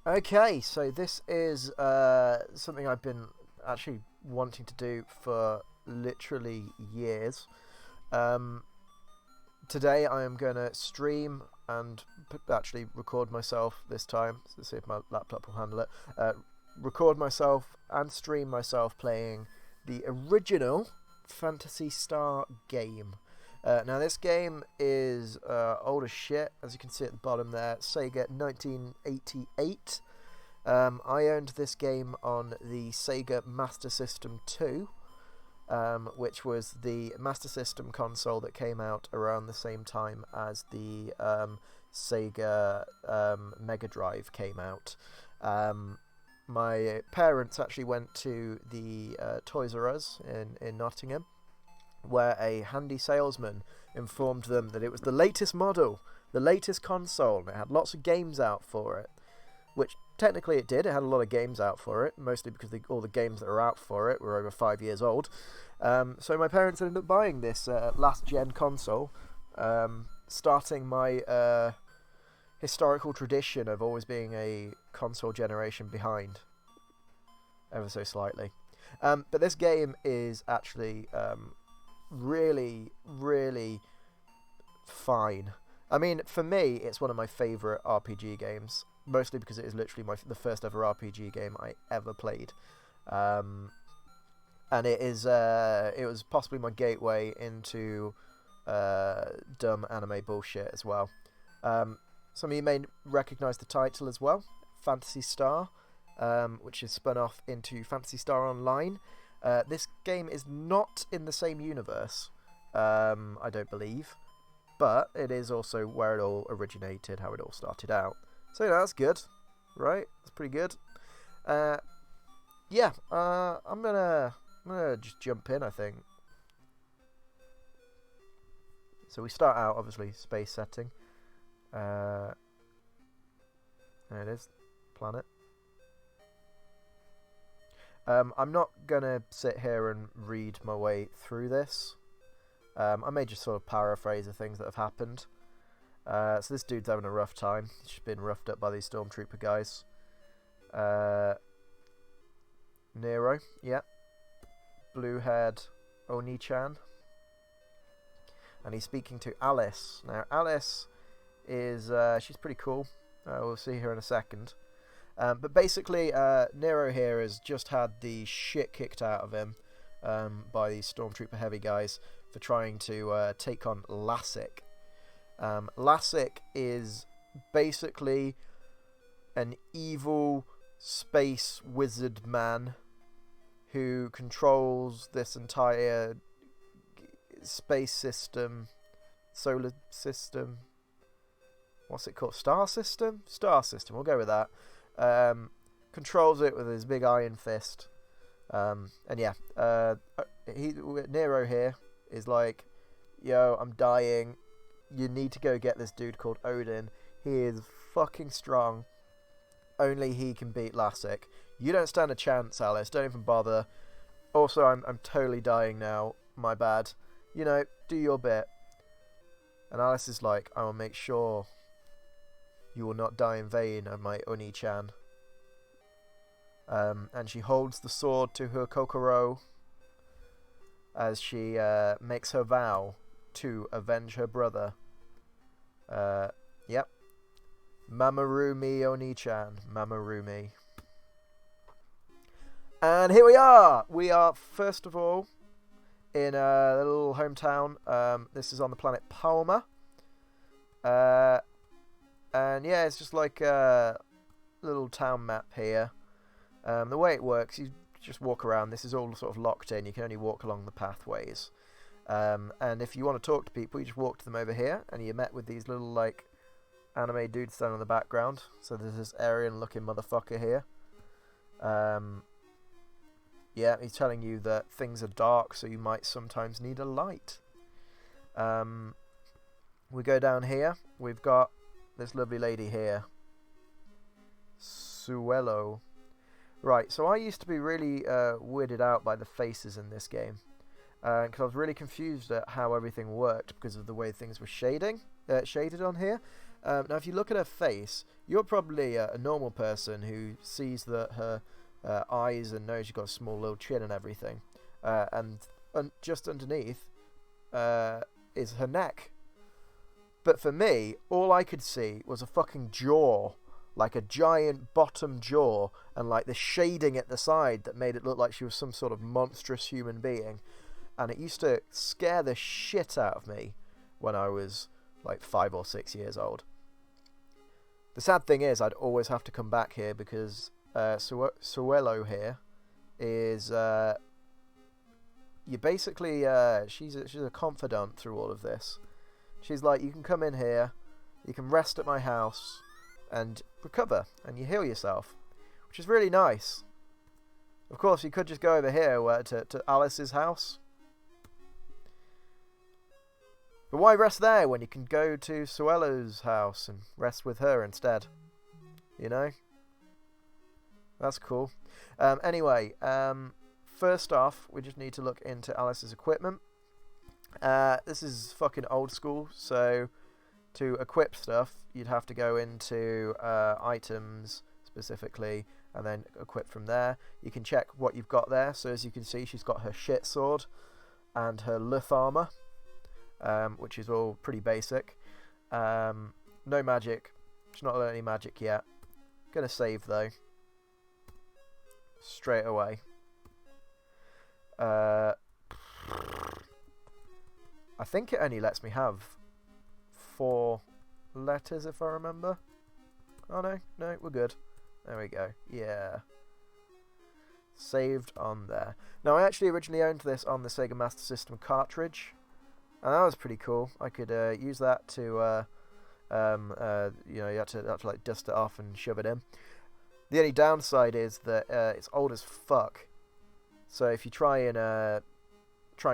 Okay, so this is something I've been actually wanting to do for literally years. Um, Today I am going to stream and actually record myself this time. So let's see if my laptop will handle it. Record myself and stream myself playing the original Phantasy Star game. Now this game is old as shit, as you can see at the bottom there. Sega 1988. I owned this game on the Sega Master System 2, which was the Master System console that came out around the same time as the Sega Mega Drive came out. My parents actually went to the Toys R Us in Nottingham, where a handy salesman informed them that it was the latest model, the latest console, and it had lots of games out for it, which technically it did. It had a lot of games out for it, mostly because all the games that are out for it were over 5 years old. So my parents ended up buying this last-gen console, starting my historical tradition of always being a console generation behind, ever so slightly. But this game is actually really, really fine. I mean, for me, it's one of my favourite RPG games, mostly because it is literally the first ever RPG game I ever played. And it was possibly my gateway into dumb anime bullshit as well. Some of you may recognise the title as well, Phantasy Star, which is spun off into Phantasy Star Online. This game is not in the same universe, I don't believe, but it is also where it all originated, how it all started out. So yeah, that's good, right? That's pretty good. I'm gonna just jump in, I think. So we start out, obviously, space setting. There it is, planet. I'm not gonna sit here and read my way through this. I may just sort of paraphrase the things that have happened. So this dude's having a rough time. He's just been roughed up by these stormtrooper guys. Nero, yeah. Blue-haired Oni-chan. And he's speaking to Alice. Now, Alice is... she's pretty cool. We'll see her in a second. But basically, Nero here has just had the shit kicked out of him by these stormtrooper heavy guys for trying to take on Lassic. Lassic is basically an evil space wizard man who controls this entire space system, solar system. What's it called? Star system? Star system, we'll go with that. Controls it with his big iron fist. Nero here is like, yo, I'm dying. You need to go get this dude called Odin. He is fucking strong. Only he can beat Lassic. You don't stand a chance, Alice. Don't even bother. Also, I'm totally dying now. My bad. You know, do your bit. And Alice is like, I will make sure you will not die in vain, oh my Oni-chan. And she holds the sword to her kokoro as she makes her vow to avenge her brother. Yep. Mamoru Oni-chan. Mamoru. And here we are! We are, first of all, in a little hometown. This is on the planet Palma. And yeah, it's just like a little town map here. The way it works, you just walk around. This is all sort of locked in. You can only walk along the pathways. And if you want to talk to people, you just walk to them over here, and you're met with these little, like, anime dudes standing in the background. So there's this Aryan-looking motherfucker here. Yeah, he's telling you that things are dark, so you might sometimes need a light. We go down here. We've got this lovely lady here. Suelo. Right, so I used to be really weirded out by the faces in this game. because I was really confused at how everything worked because of the way things were shaded on here. Now, if you look at her face, you're probably a normal person who sees that her eyes and nose, she's got a small little chin and everything, and just underneath is her neck. But for me, all I could see was a fucking jaw, like a giant bottom jaw, and like the shading at the side that made it look like she was some sort of monstrous human being. And it used to scare the shit out of me when I was like 5 or 6 years old. The sad thing is, I'd always have to come back here because Suelo here is you basically she's a confidant through all of this. She's like, you can come in here, you can rest at my house, and recover, and you heal yourself, which is really nice. Of course, you could just go over here to Alice's house. But why rest there when you can go to Suelo's house and rest with her instead? You know? That's cool. Anyway, first off, we just need to look into Alice's equipment. This is fucking old school, so to equip stuff, you'd have to go into items specifically, and then equip from there. You can check what you've got there, so as you can see, she's got her shit sword and her luth armor, which is all pretty basic. No magic. She's not learned any magic yet. Gonna save though. Straight away. I think it only lets me have 4 letters if I remember. Oh no, we're good. There we go. Yeah. Saved on there. Now I actually originally owned this on the Sega Master System cartridge, and that was pretty cool. I could use that to, you know, you had to like dust it off and shove it in. The only downside is that it's old as fuck. So if you try and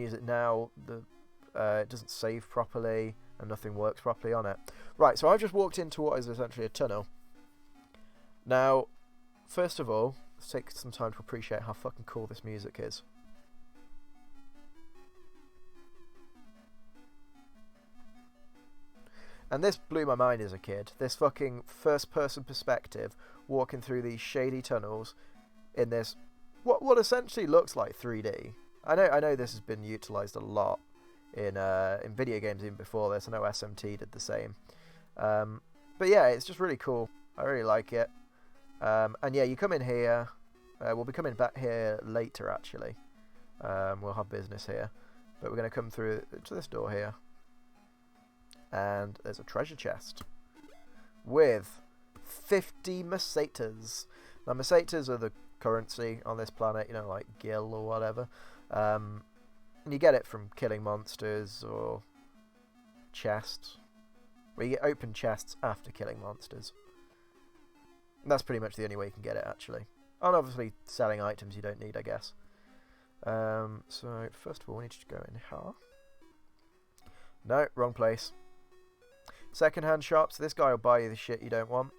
use it now, it doesn't save properly and nothing works properly on it. Right, so I've just walked into what is essentially a tunnel. Now, first of all, let's take some time to appreciate how fucking cool this music is. And this blew my mind as a kid. This fucking first-person perspective, walking through these shady tunnels in this what essentially looks like 3D. I know this has been utilised a lot in video games even before this. I know SMT did the same. But yeah, it's just really cool. I really like it. And yeah, you come in here. We'll be coming back here later, actually. We'll have business here. But we're going to come through to this door here. And there's a treasure chest with 50 macetas. Now, macetas are the currency on this planet, you know, like gil or whatever. And you get it from killing monsters or chests. Well, you get open chests after killing monsters. And that's pretty much the only way you can get it, actually. And obviously, selling items you don't need, I guess. So, first of all, we need to go in here. No, wrong place. Second-hand shops. This guy will buy you the shit you don't want.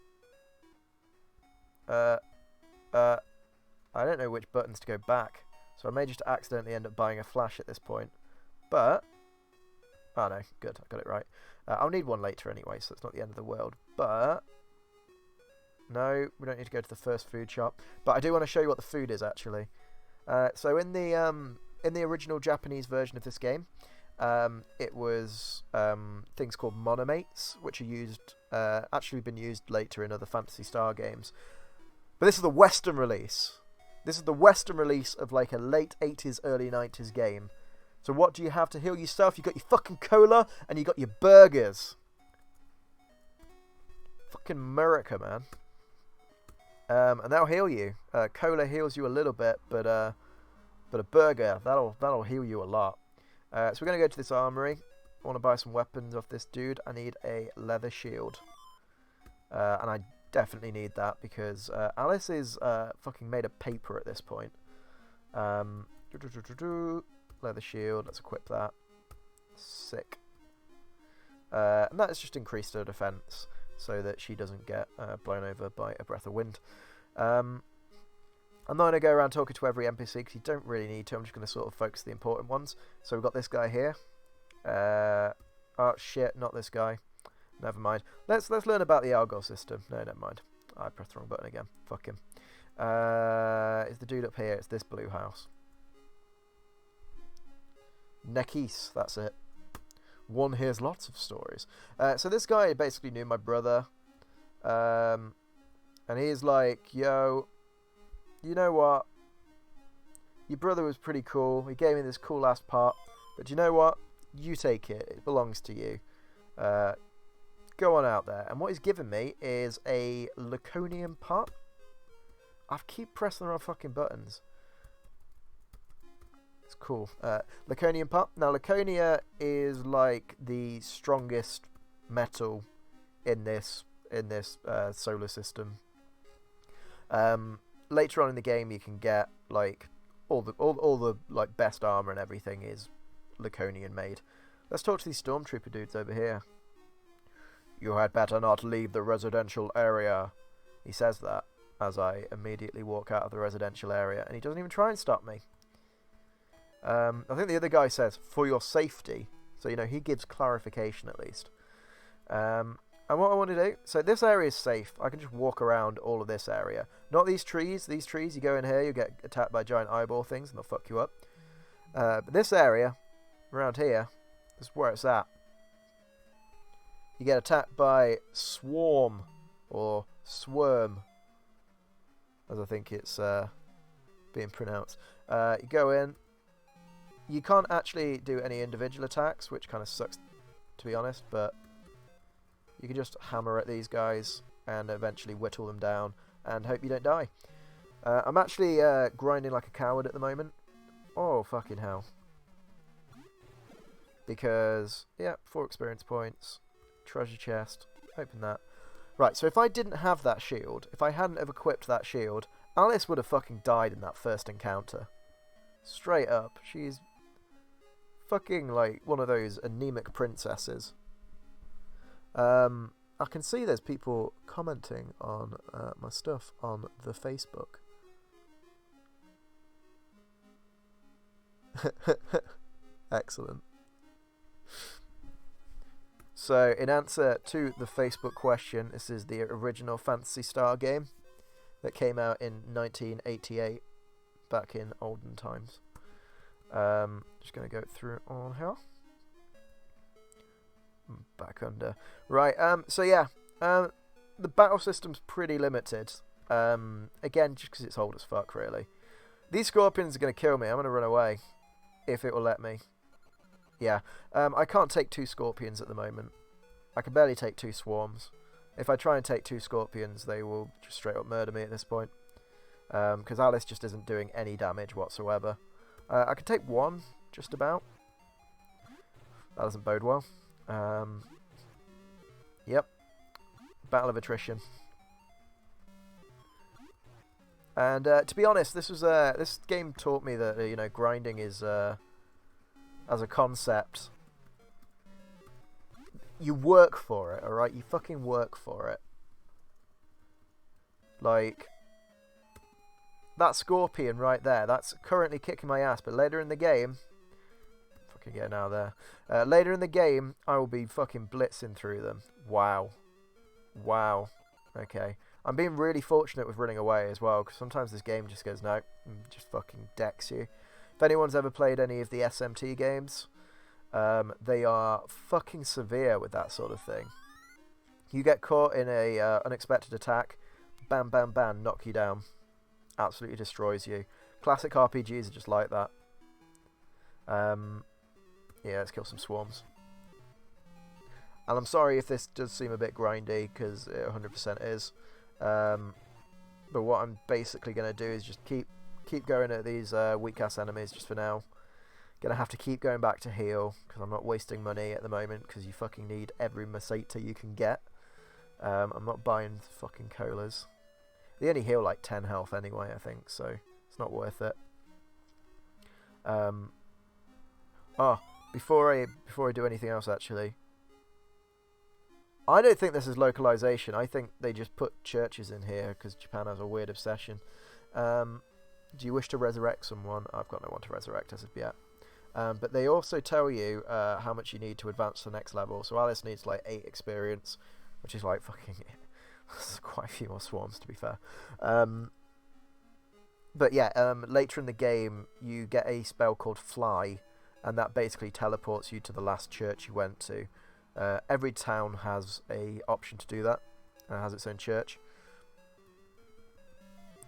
I don't know which buttons to go back, so I may just accidentally end up buying a flash at this point. But, oh no, good, I got it right. I'll need one later anyway, so it's not the end of the world. But no, we don't need to go to the first food shop. But I do want to show you what the food is actually. So in the original Japanese version of this game, it was things called monomates, which are used, actually been used later in other Phantasy Star games. But this is the Western release. This is the Western release of like a late 80s, early 90s game. So what do you have to heal yourself? You got your fucking cola and you got your burgers. Fucking America, man. And that'll heal you. Cola heals you a little bit, but a burger, that'll heal you a lot. So we're gonna go to this armory. I want to buy some weapons off this dude. I need a leather shield, and I definitely need that because Alice is fucking made of paper at this point. Leather shield. Let's equip that. Sick. And that has just increased her defense so that she doesn't get blown over by a breath of wind. I'm not going to go around talking to every NPC because you don't really need to. I'm just going to sort of focus the important ones. So we've got this guy here. Oh shit, not this guy. Never mind. Let's learn about the algo system. No, never mind. I pressed the wrong button again. Fuck him. Is the dude up here? It's this blue house. Nekis, that's it. One hears lots of stories. So this guy basically knew my brother. And he's like, yo, you know what? Your brother was pretty cool. He gave me this cool ass pot. But do you know what? You take it. It belongs to you. Go on out there. And what he's given me is a Laconian pot. I keep pressing the wrong fucking buttons. It's cool. Laconian pot. Now, Laconia is like the strongest metal in this solar system. Later on in the game, you can get like all the like best armor and everything is Laconian made. Let's talk to these stormtrooper dudes over here. You had better not leave the residential area. He says that as I immediately walk out of the residential area, and he doesn't even try and stop me. I think the other guy says, for your safety. So, you know, he gives clarification at least. And what I want to do, so this area is safe. I can just walk around all of this area. Not these trees. These trees, you go in here, you get attacked by giant eyeball things, and they'll fuck you up. But this area, around here, is where it's at. You get attacked by swarm, or swarm, as I think it's being pronounced. You go in. You can't actually do any individual attacks, which kind of sucks, to be honest, but you can just hammer at these guys and eventually whittle them down and hope you don't die. I'm actually grinding like a coward at the moment. Oh, fucking hell. Because, yeah, 4 experience points, treasure chest, open that. Right, so if I didn't have that shield, if I hadn't have equipped that shield, Alice would have fucking died in that first encounter. Straight up. She's fucking like one of those anemic princesses. I can see there's people commenting on my stuff on the Facebook. Excellent. So, in answer to the Facebook question, this is the original Phantasy Star game that came out in 1988, back in olden times. Just going to go through all here. Back under. Right, so yeah, the battle system's pretty limited. Again, just because it's old as fuck, really. These scorpions are going to kill me. I'm going to run away, if it will let me. Yeah, I can't take 2 scorpions at the moment. I can barely take 2 swarms. If I try and take 2 scorpions, they will just straight up murder me at this point. Because Alice just isn't doing any damage whatsoever. I can take 1, just about. That doesn't bode well. Yep. Battle of attrition. And to be honest, this game taught me that you know, grinding is as a concept. You work for it, alright? You fucking work for it. Like, that scorpion right there, that's currently kicking my ass, but later in the game, fucking getting out of there. Later in the game, I will be fucking blitzing through them. Wow. Wow. Okay. I'm being really fortunate with running away as well, because sometimes this game just goes, no, and just fucking decks you. If anyone's ever played any of the SMT games, they are fucking severe with that sort of thing. You get caught in a unexpected attack, bam, bam, bam, knock you down. Absolutely destroys you. Classic RPGs are just like that. Yeah, let's kill some swarms. And I'm sorry if this does seem a bit grindy, because it 100% is. But what I'm basically going to do is just keep going at these weak-ass enemies just for now. Gonna have to keep going back to heal, because I'm not wasting money at the moment, because you fucking need every Maseta you can get. I'm not buying fucking colas. They only heal like 10 health anyway, I think, so it's not worth it. Before I do anything else, actually, I don't think this is localization. I think they just put churches in here because Japan has a weird obsession. Do you wish to resurrect someone? I've got no one to resurrect as of yet. But they also tell you how much you need to advance to the next level. So Alice needs like 8 experience, which is like fucking quite a few more swarms to be fair. But yeah, later in the game you get a spell called Fly, and that basically teleports you to the last church you went to. Every town has a option to do that. Has its own church.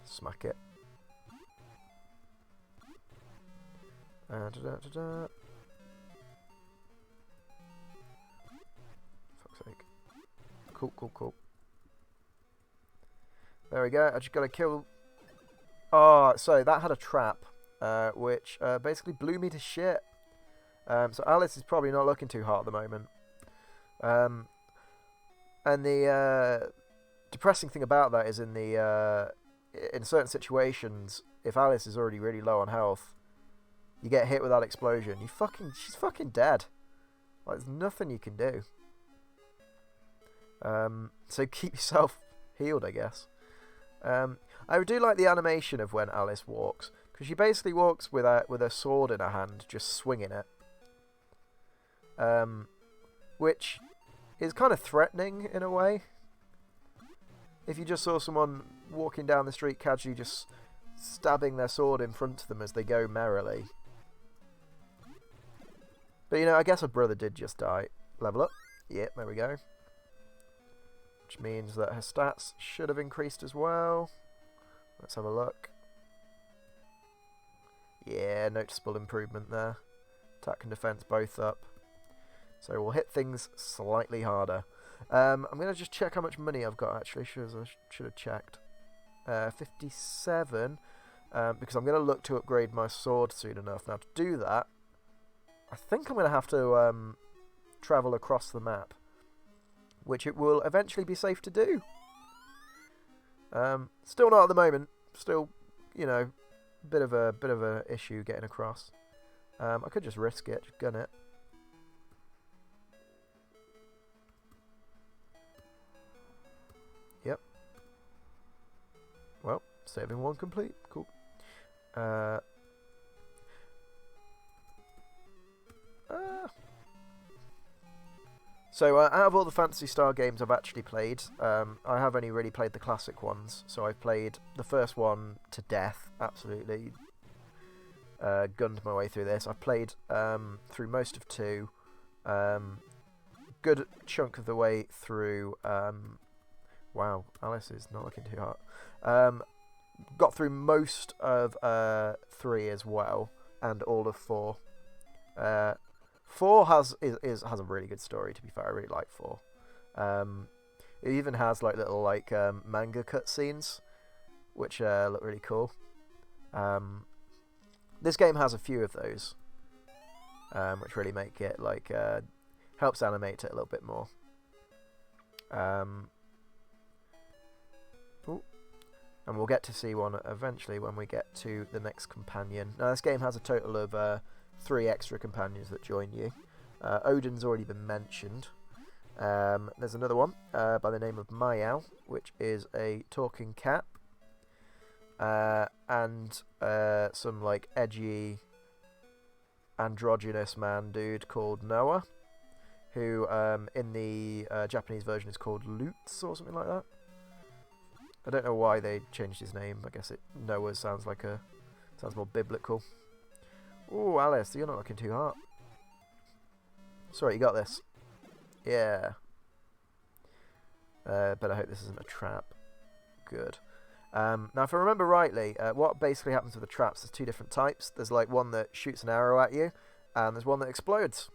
Smack it. Fuck's sake. Cool. There we go. I just gotta kill. Oh, so that had a trap, which basically blew me to shit. So Alice is probably not looking too hot at the moment. And the depressing thing about that is in certain situations, if Alice is already really low on health, you get hit with that explosion. She's fucking dead. Like, there's nothing you can do. So keep yourself healed, I guess. I do like the animation of when Alice walks, because she basically walks with a sword in her hand, just swinging it. Which is kind of threatening in a way. If you just saw someone walking down the street casually just stabbing their sword in front of them as they go merrily. But you know, I guess her brother did just die. Level up. Yep, there we go. Which means that her stats should have increased as well. Let's have a look. Yeah, noticeable improvement there. Attack and defense both up. So we'll hit things slightly harder. I'm going to just check how much money I've got, actually. I should have checked. 57. Because I'm going to look to upgrade my sword soon enough. Now, to do that, I think I'm going to have to travel across the map, which it will eventually be safe to do. Still not at the moment. Still, you know, bit of a issue getting across. I could just risk it, just gun it. Yep. Well, saving one complete. Cool. So out of all the Phantasy Star games I've actually played, I have only really played the classic ones. So I've played the first one to death, absolutely. Gunned my way through this. I've played through most of 2. Good chunk of the way through. Wow, Alice is not looking too hot. Got through most of 3 as well, and all of 4. 4 has a really good story, to be fair. I really like 4. It even has like little like manga cutscenes, which look really cool. This game has a few of those, which really make it like helps animate it a little bit more. And we'll get to see one eventually when we get to the next companion. Now, this game has a total of 3 extra companions that join you. Odin's already been mentioned. There's another one by the name of Mayao, which is a talking cat. And some like edgy androgynous man dude called Noah, who in the Japanese version is called Lutz or something like that. I don't know why they changed his name. I guess Noah sounds more biblical. Ooh, Alice, you're not looking too hot. Sorry, you got this. Yeah. But I hope this isn't a trap. Good. Now, if I remember rightly, what basically happens with the traps, there's 2 different types. There's like one that shoots an arrow at you, and there's one that explodes.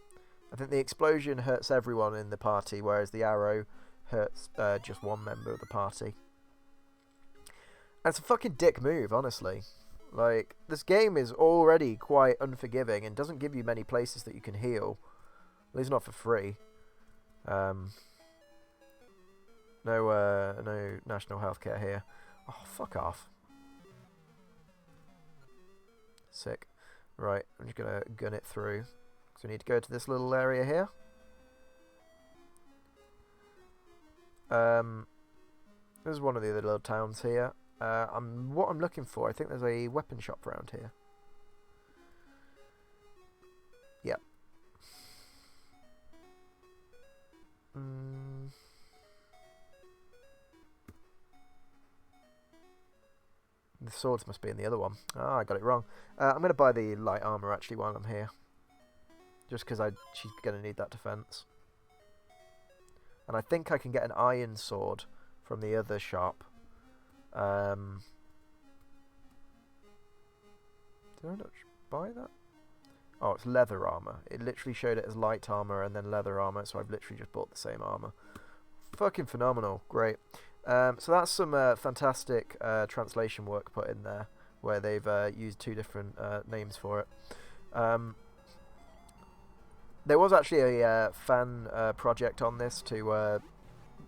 I think the explosion hurts everyone in the party, whereas the arrow hurts just one member of the party. And it's a fucking dick move, honestly. Like, this game is already quite unforgiving and doesn't give you many places that you can heal. At least not for free. No national healthcare here. Oh, fuck off. Sick. Right, I'm just gonna gun it through. So we need to go to this little area here. This is one of the other little towns here. What I'm looking for, I think there's a weapon shop around here. Yep. The swords must be in the other one. Ah, I got it wrong. I'm going to buy the light armor actually while I'm here. Just because she's going to need that defense. And I think I can get an iron sword from the other shop. Did I not buy that? Oh, it's leather armor. It literally showed it as light armor and then leather armor, so I've literally just bought the same armor. Fucking phenomenal. Great. So that's some fantastic translation work put in there, where they've used two different names for it. There was actually a fan project on this to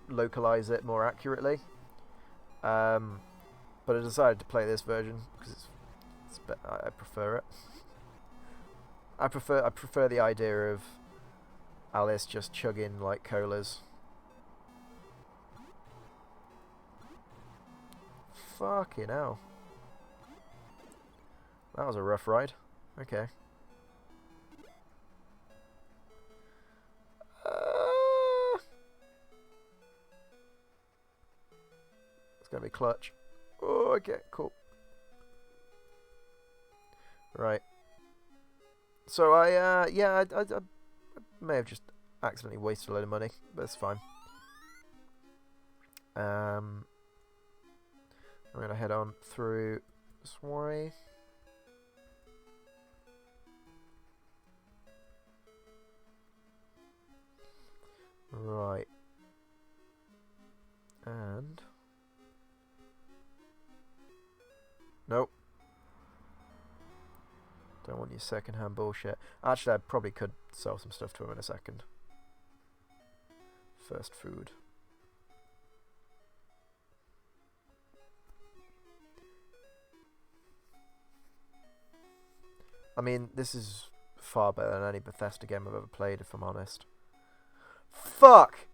localize it more accurately, but I decided to play this version because I prefer it. I prefer the idea of Alice just chugging like colas. Fucking hell. That was a rough ride. Okay. It's gonna be clutch. Oh, okay, cool. Right. So I may have just accidentally wasted a load of money, but it's fine. I'm gonna head on through this way. Right. And nope. Don't want your second-hand bullshit. Actually, I probably could sell some stuff to him in a second. First food. I mean, this is far better than any Bethesda game I've ever played, if I'm honest. Fuck!